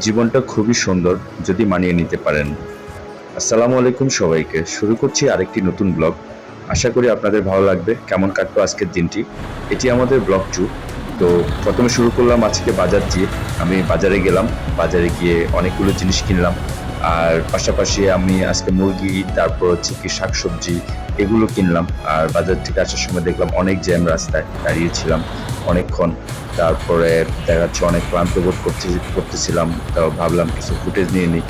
জীবনটা খুবই সুন্দর যদি মানিয়ে নিতে পারেন। আসসালামু আলাইকুম সবাইকে। শুরু করছি আরেকটি নতুন ব্লগ। আশা করি আপনাদের ভালো লাগবে। কেমন কাটলো আজকের দিনটি? এটি আমাদের ব্লগ 2। তো ১ম এ শুরু করলাম আজকে বাজার দিয়ে। আমি বাজারে গেলাম। বাজারে গিয়ে অনেকগুলো জিনিস কিনলাম। আর পাশাপাশি আমি আজকে মুরগি, তারপর হচ্ছে কি শাকসবজি এগুলো কিনলাম। আর বাজার থেকে আসার সময় দেখলাম অনেক জ্যাম রাস্তায়, দাঁড়িয়েছিলাম অনেকক্ষণ। তারপরে দেখা যাচ্ছে অনেক ক্লান্ত বোধ করতেছিলাম। তাও ভাবলাম কিছু ফুটেজ নিয়ে নিই।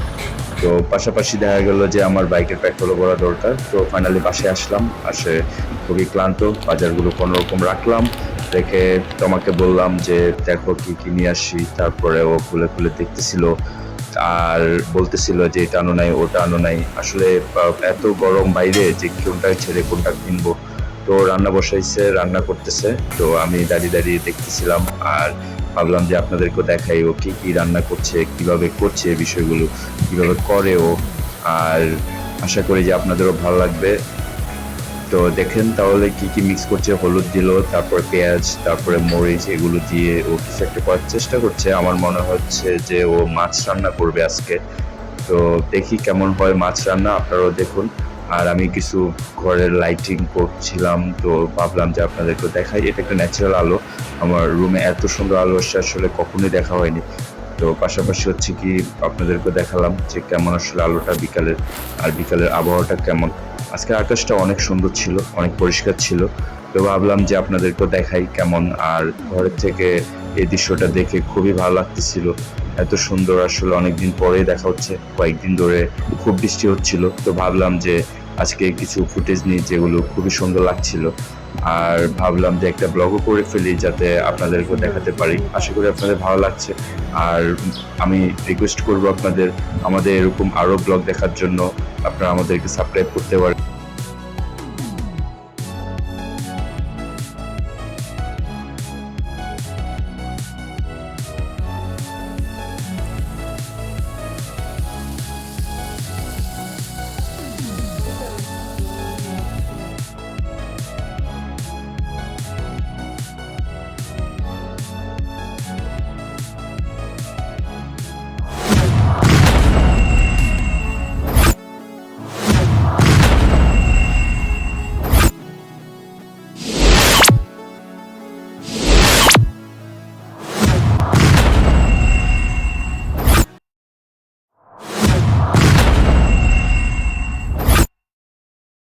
তো পাশাপাশি দেখা গেল যে আমার বাইকের পেট্রোলও ভরা দরকার। তো ফাইনালি বাসায় আসলাম। খুবই ক্লান্ত। বাজারগুলো কোনরকম রাখলাম। রেখে তোমাকে বললাম যে, "দেখো কি, কি নিয়ে আসি?" তারপরে ও খুলে, খুলে দেখতেছিল। আর বলতেছিল যে, "এটা আনো নাই, ওটা আনো নাই।" আসলে এত গরম বাইরে যে কোনটা ছেড়ে কোনটা কিনবো। তো রান্না বসাইছে, রান্না করতেছে। তো আমি দাঁড়িয়ে, দাঁড়িয়ে দেখতেছিলাম। আর ভাবলাম যে আপনাদেরকেও দেখাই ও কি, কি রান্না করছে, কিভাবে করছে বিষয়গুলো, কিভাবে করে ও। আর আশা করি যে আপনাদেরও ভালো লাগবে। তো দেখেন তাহলে কি, কি মিক্স করছে। হলুদ দিল, তারপরে পেঁয়াজ, তারপরে মরিচ এগুলো দিয়ে ও কিছু একটা করার চেষ্টা করছে। আমার মনে হচ্ছে যে ও মাছ রান্না করবে আজকে। তো দেখি কেমন হয় মাছ রান্না, আপনারাও দেখুন। আর আমি কিছু ঘরের লাইটিং করছিলাম, তো ভাবলাম যে আপনাদেরকে দেখাই। এটা একটা ন্যাচারাল আলো। আমার রুমে এত সুন্দর আলো আসছে আসলে কখনোই দেখা হয়নি। তো পাশাপাশি হচ্ছে কি আপনাদেরকে দেখালাম যে কেমন আসলে আলোটা বিকালের, আর বিকালের আবহাওয়াটা কেমন। আজকের আকাশটা অনেক সুন্দর ছিল, অনেক পরিষ্কার ছিল। তো ভাবলাম যে আপনাদেরকেও দেখাই কেমন। আর ঘরের থেকে এই দৃশ্যটা দেখে খুবই ভালো লাগতেছিল। এত সুন্দর আসলে অনেকদিন পরেই দেখা হচ্ছে। কয়েকদিন ধরে খুব বৃষ্টি হচ্ছিল। তো ভাবলাম যে আজকে কিছু ফুটেজ নিই যেগুলো খুবই সুন্দর লাগছিল। আর ভাবলাম যে একটা ব্লগও করে ফেলি যাতে আপনাদেরকেও দেখাতে পারি। আশা করি আপনাদের ভালো লাগছে। আর আমি রিকোয়েস্ট করব আপনাদের আমাদের এরকম আরও ব্লগ দেখার জন্য আপনারা আমাদেরকে সাবস্ক্রাইব করতে পারেন।